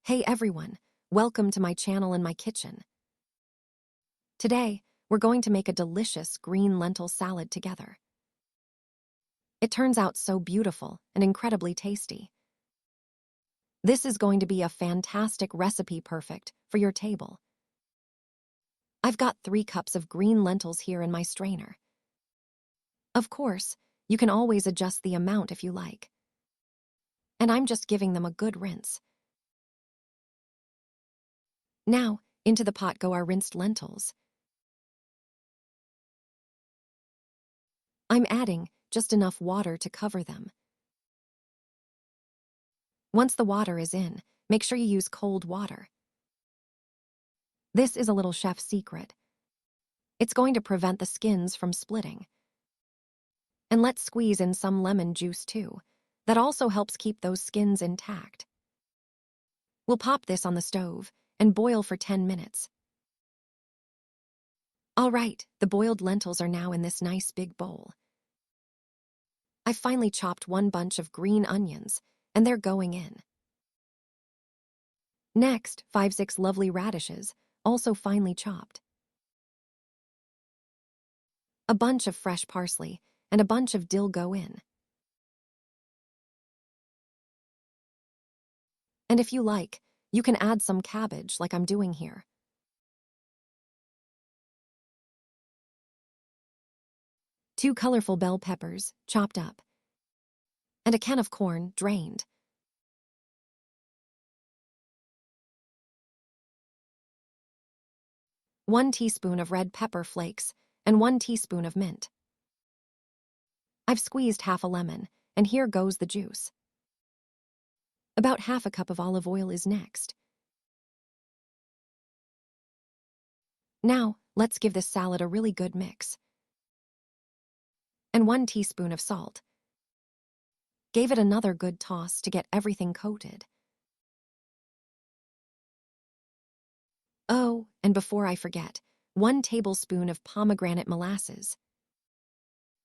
Hey everyone, welcome to my channel and my kitchen. Today, we're going to make a delicious green lentil salad together. It turns out so beautiful and incredibly tasty. This is going to be a fantastic recipe perfect for your table. I've got 3 cups of green lentils here in my strainer. Of course, you can always adjust the amount if you like. And I'm just giving them a good rinse. Now, into the pot go our rinsed lentils. I'm adding just enough water to cover them. Once the water is in, make sure you use cold water. This is a little chef's secret. It's going to prevent the skins from splitting. And let's squeeze in some lemon juice too. That also helps keep those skins intact. We'll pop this on the stove and boil for 10 minutes. All right, the boiled lentils are now in this nice big bowl. I've finally chopped 1 bunch of green onions, and they're going in. Next, 5-6 lovely radishes, also finely chopped. A bunch of fresh parsley and a bunch of dill go in. And if you like, you can add some cabbage like I'm doing here. Two colorful bell peppers, chopped up. And a can of corn, drained. One teaspoon of red pepper flakes and 1 teaspoon of mint. I've squeezed half a lemon, and here goes the juice. About half a cup of olive oil is next. Now, let's give this salad a really good mix. And 1 teaspoon of salt. Gave it another good toss to get everything coated. Oh, and before I forget, 1 tablespoon of pomegranate molasses.